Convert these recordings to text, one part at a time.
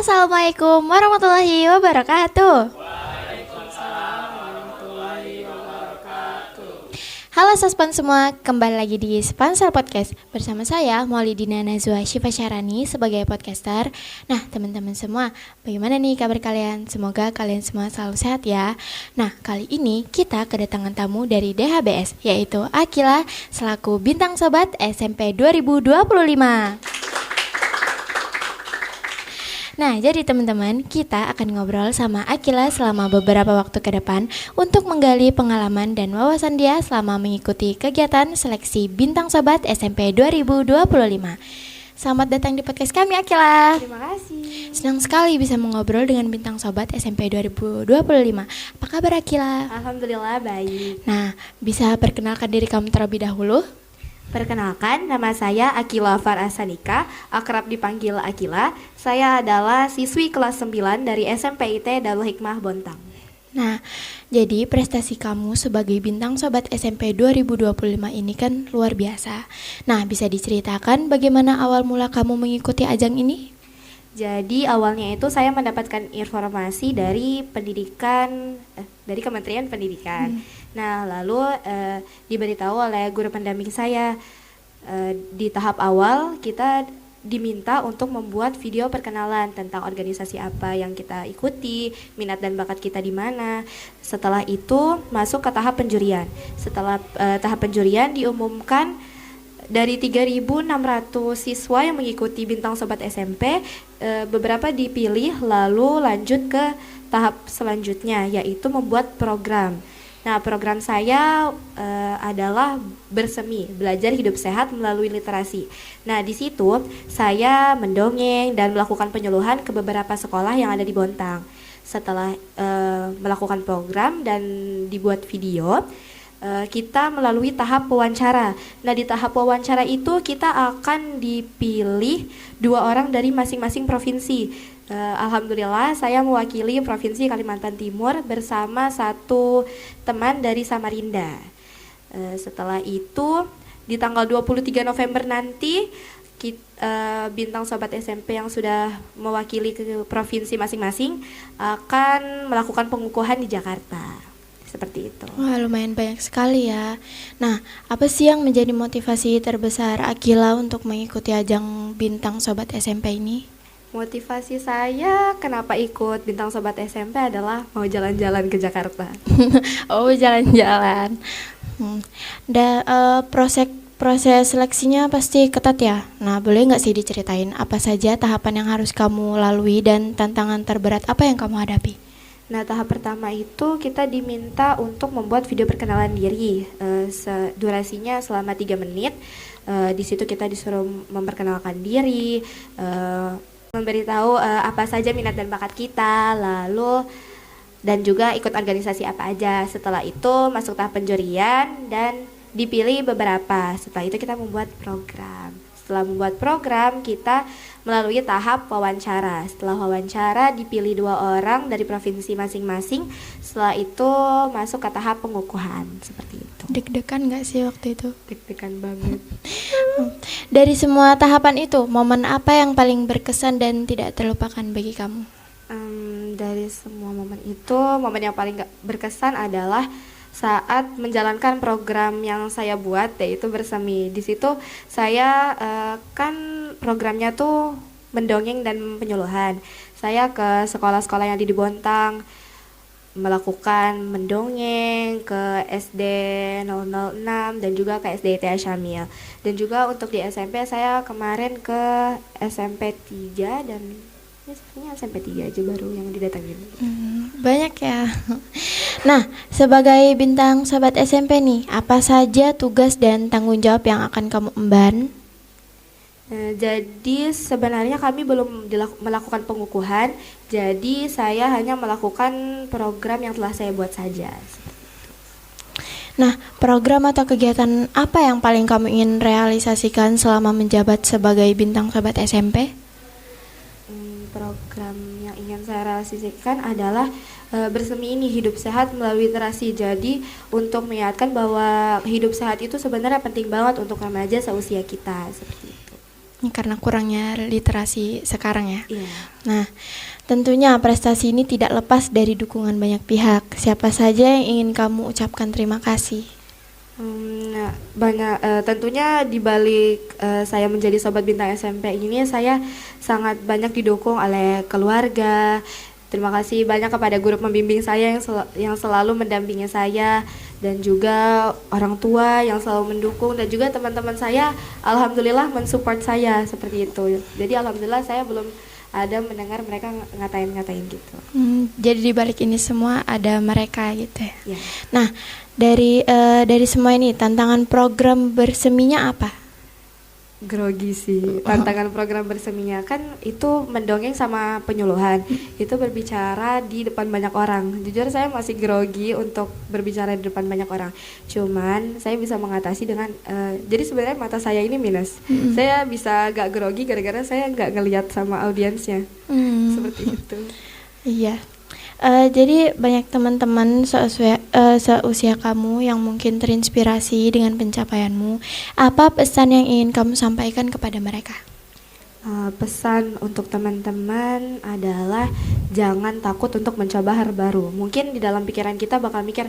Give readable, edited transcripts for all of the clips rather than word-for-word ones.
Assalamualaikum warahmatullahi wabarakatuh. Halo Sospan semua, kembali lagi di Sponsor Podcast. Bersama saya Maulidina Nazwa Syifa Syarani sebagai podcaster. Nah teman-teman semua, bagaimana nih kabar kalian? Semoga kalian semua selalu sehat ya. Nah kali ini kita kedatangan tamu dari DHBS, yaitu Akila selaku Bintang Sobat SMP 2025. Nah, jadi teman-teman, kita akan ngobrol sama Akila selama beberapa waktu ke depan untuk menggali pengalaman dan wawasan dia selama mengikuti kegiatan seleksi Bintang Sobat SMP 2025. Selamat datang di podcast kami, Akila. Terima kasih. Senang sekali bisa mengobrol dengan Bintang Sobat SMP 2025. Apa kabar, Akila? Alhamdulillah baik. Nah, bisa perkenalkan diri kamu terlebih dahulu? Perkenalkan, nama saya Akila Farasanika, akrab dipanggil Akila. Saya adalah siswi kelas 9 dari SMP IT Darul Hikmah Bontang. Nah, jadi prestasi kamu sebagai Bintang Sobat SMP 2025 ini kan luar biasa. Nah, bisa diceritakan bagaimana awal mula kamu mengikuti ajang ini? Jadi awalnya itu saya mendapatkan informasi dari dari Kementerian Pendidikan. Nah, lalu diberitahu oleh guru pendamping saya di tahap awal kita diminta untuk membuat video perkenalan tentang organisasi apa yang kita ikuti, minat dan bakat kita di mana. Setelah itu masuk ke tahap penjurian. Setelah tahap penjurian diumumkan dari 3.600 siswa yang mengikuti Bintang Sobat SMP, beberapa dipilih lalu lanjut ke tahap selanjutnya, yaitu membuat program. Nah, program saya adalah bersemi, belajar hidup sehat melalui literasi. Nah, di situ saya mendongeng dan melakukan penyuluhan ke beberapa sekolah yang ada di Bontang. Setelah melakukan program dan dibuat video, kita melalui tahap wawancara. Nah, di tahap wawancara itu kita akan dipilih 2 orang dari masing-masing provinsi. Alhamdulillah saya mewakili Provinsi Kalimantan Timur bersama 1 teman dari Samarinda. Setelah itu di tanggal 23 November nanti Bintang Sobat SMP yang sudah mewakili ke provinsi masing-masing akan melakukan pengukuhan di Jakarta. Seperti itu. Wah, lumayan banyak sekali ya. Nah, apa sih yang menjadi motivasi terbesar Akila untuk mengikuti ajang Bintang Sobat SMP ini? Motivasi saya kenapa ikut Bintang Sobat SMP adalah mau jalan-jalan ke Jakarta. Oh, jalan-jalan. Proses seleksinya pasti ketat ya. Nah, boleh nggak sih diceritain apa saja tahapan yang harus kamu lalui dan tantangan terberat apa yang kamu hadapi? Nah, tahap pertama itu kita diminta untuk membuat video perkenalan diri. Durasinya selama 3 menit. Di situ kita disuruh memperkenalkan diri, memberitahu apa saja minat dan bakat kita, lalu dan juga ikut organisasi apa aja. Setelah itu masuk tahap penjurian dan dipilih beberapa. Setelah itu kita membuat program. Setelah membuat program, kita melalui tahap wawancara. Setelah wawancara dipilih 2 orang dari provinsi masing-masing. Setelah itu masuk ke tahap pengukuhan. Seperti itu. Deg-degan gak sih waktu itu? Deg-degan banget. Dari semua tahapan itu, momen apa yang paling berkesan dan tidak terlupakan bagi kamu? Dari semua momen itu, momen yang paling berkesan adalah saat menjalankan program yang saya buat, yaitu bersemi. Di situ saya kan programnya tuh mendongeng dan penyuluhan. Saya ke sekolah-sekolah yang ada di Bontang, melakukan mendongeng ke SD 006 dan juga ke SD TA Syamil. Dan juga untuk di SMP saya kemarin ke SMP 3 dan sebenarnya SMP 3 aja baru yang didatangin. Banyak ya. Nah, sebagai Bintang Sobat SMP nih, apa saja tugas dan tanggung jawab yang akan kamu emban? Jadi sebenarnya kami belum melakukan pengukuhan, jadi saya hanya melakukan program yang telah saya buat saja. Nah, program atau kegiatan apa yang paling kamu ingin realisasikan selama menjabat sebagai Bintang Sobat SMP? Program yang ingin saya realisasikan adalah bersemi ini hidup sehat melalui literasi. Jadi untuk mengingatkan bahwa hidup sehat itu sebenarnya penting banget untuk remaja seusia kita, seperti itu. Karena kurangnya literasi sekarang ya. Iya. Nah, tentunya prestasi ini tidak lepas dari dukungan banyak pihak. Siapa saja yang ingin kamu ucapkan terima kasih? Nah, tentunya di balik saya menjadi Sobat Bintang SMP ini, saya sangat banyak didukung oleh keluarga. Terima kasih banyak kepada guru pembimbing saya yang selalu mendampingi saya, dan juga orang tua yang selalu mendukung, dan juga teman-teman saya alhamdulillah mensupport saya seperti itu. Jadi alhamdulillah saya belum ada mendengar mereka ngatain gitu. Jadi di balik ini semua ada mereka gitu ya. Ya. Nah, dari semua ini tantangan program berseminya apa? Grogi sih. Tantangan program berseminya kan itu mendongeng sama penyuluhan. Itu berbicara di depan banyak orang. Jujur saya masih grogi untuk berbicara di depan banyak orang. Cuman saya bisa mengatasi dengan jadi sebenarnya mata saya ini minus. Saya bisa gak grogi gara-gara saya gak ngelihat sama audiensnya. Seperti itu. Iya. Jadi banyak teman-teman seusia kamu yang mungkin terinspirasi dengan pencapaianmu. Apa pesan yang ingin kamu sampaikan kepada mereka? Pesan untuk teman-teman adalah jangan takut untuk mencoba hal baru. Mungkin di dalam pikiran kita bakal mikir,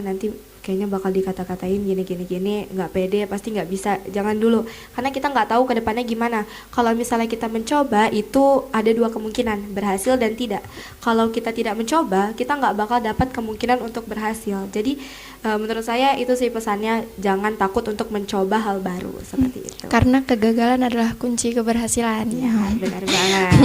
nanti kayaknya bakal dikata-katain gini, nggak pede, pasti nggak bisa. Jangan dulu, karena kita nggak tahu ke depannya gimana. Kalau misalnya kita mencoba, itu ada dua kemungkinan, berhasil dan tidak. Kalau kita tidak mencoba, kita nggak bakal dapat kemungkinan untuk berhasil. Jadi menurut saya itu sih pesannya, jangan takut untuk mencoba hal baru, seperti itu. Karena kegagalan adalah kunci keberhasilan. Ya, benar banget.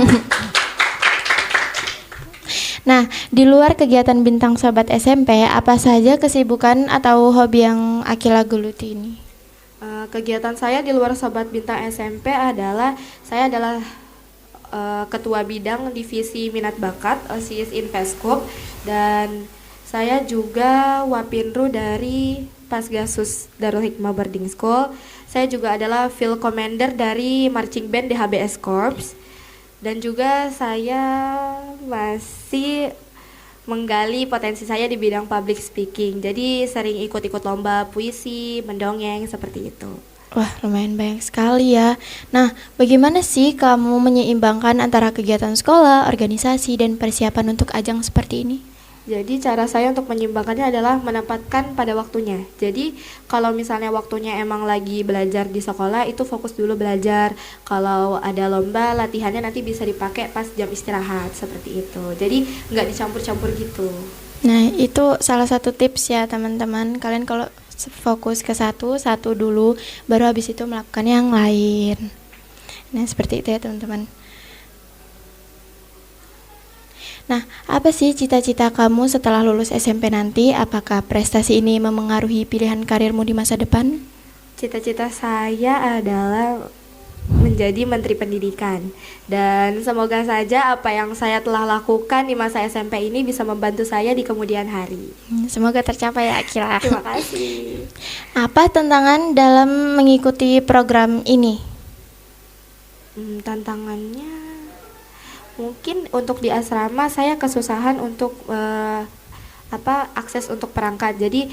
Nah, di luar kegiatan Bintang Sobat SMP, apa saja kesibukan atau hobi yang Akila geluti ini? Kegiatan saya di luar Sobat Bintang SMP adalah saya adalah ketua bidang divisi minat bakat OSIS Investcup, dan saya juga Wapinru dari Pasgasus Darul Hikmah Boarding School. Saya juga adalah field commander dari marching band DHBS Corps. Dan juga saya masih menggali potensi saya di bidang public speaking. Jadi sering ikut-ikut lomba puisi, mendongeng, seperti itu. Wah, lumayan banyak sekali ya. Nah, bagaimana sih kamu menyeimbangkan antara kegiatan sekolah, organisasi, dan persiapan untuk ajang seperti ini? Jadi cara saya untuk menyeimbangkannya adalah menempatkan pada waktunya. Jadi kalau misalnya waktunya emang lagi belajar di sekolah, itu fokus dulu belajar. Kalau ada lomba, latihannya nanti bisa dipakai pas jam istirahat, seperti itu. Jadi nggak dicampur-campur gitu. Nah, itu salah satu tips ya teman-teman. Kalian kalau fokus ke satu dulu, baru habis itu melakukan yang lain. Nah, seperti itu ya teman-teman. Nah, apa sih cita-cita kamu setelah lulus SMP nanti? Apakah prestasi ini memengaruhi pilihan karirmu di masa depan? Cita-cita saya adalah menjadi Menteri Pendidikan, dan semoga saja apa yang saya telah lakukan di masa SMP ini bisa membantu saya di kemudian hari. Semoga tercapai ya, Akila. Terima kasih. Apa tantangan dalam mengikuti program ini? Tantangannya mungkin untuk di asrama saya kesusahan untuk akses untuk perangkat. Jadi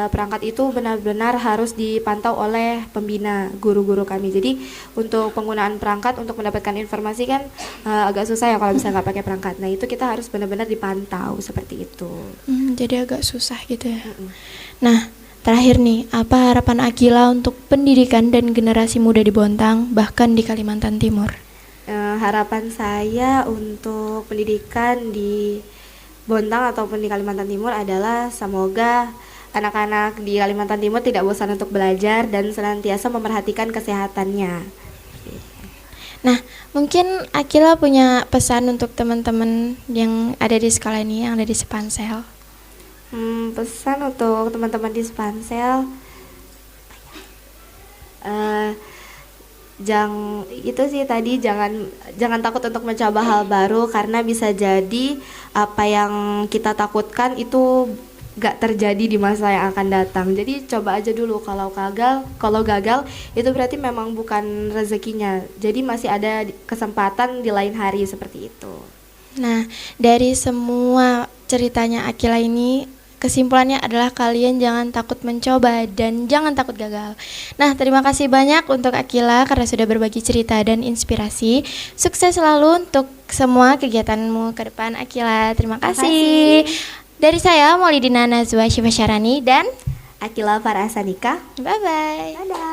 perangkat itu benar-benar harus dipantau oleh pembina, guru-guru kami. Jadi untuk penggunaan perangkat untuk mendapatkan informasi kan agak susah ya kalau misalnya nggak pakai perangkat. Nah, itu kita harus benar-benar dipantau seperti itu. Jadi agak susah gitu ya. Nah, terakhir nih, apa harapan Akila untuk pendidikan dan generasi muda di Bontang, bahkan di Kalimantan Timur? Harapan saya untuk pendidikan di Bontang ataupun di Kalimantan Timur adalah semoga anak-anak di Kalimantan Timur tidak bosan untuk belajar dan senantiasa memperhatikan kesehatannya. Nah, mungkin Akila punya pesan untuk teman-teman yang ada di sekolah ini, yang ada di Sepansel. Pesan untuk teman-teman di Sepansel, jangan takut untuk mencoba hal baru, karena bisa jadi apa yang kita takutkan itu gak terjadi di masa yang akan datang. Jadi coba aja dulu. Kalau gagal itu berarti memang bukan rezekinya. Jadi masih ada kesempatan di lain hari, seperti itu. Nah, dari semua ceritanya Akila ini, kesimpulannya adalah kalian jangan takut mencoba dan jangan takut gagal. Nah, terima kasih banyak untuk Akila karena sudah berbagi cerita dan inspirasi. Sukses selalu untuk semua kegiatanmu ke depan, Akila. Terima kasih. Dari saya Maulidina Nazwa Syifa Syarani dan Akila Farah Sanika. bye-bye. Dadah.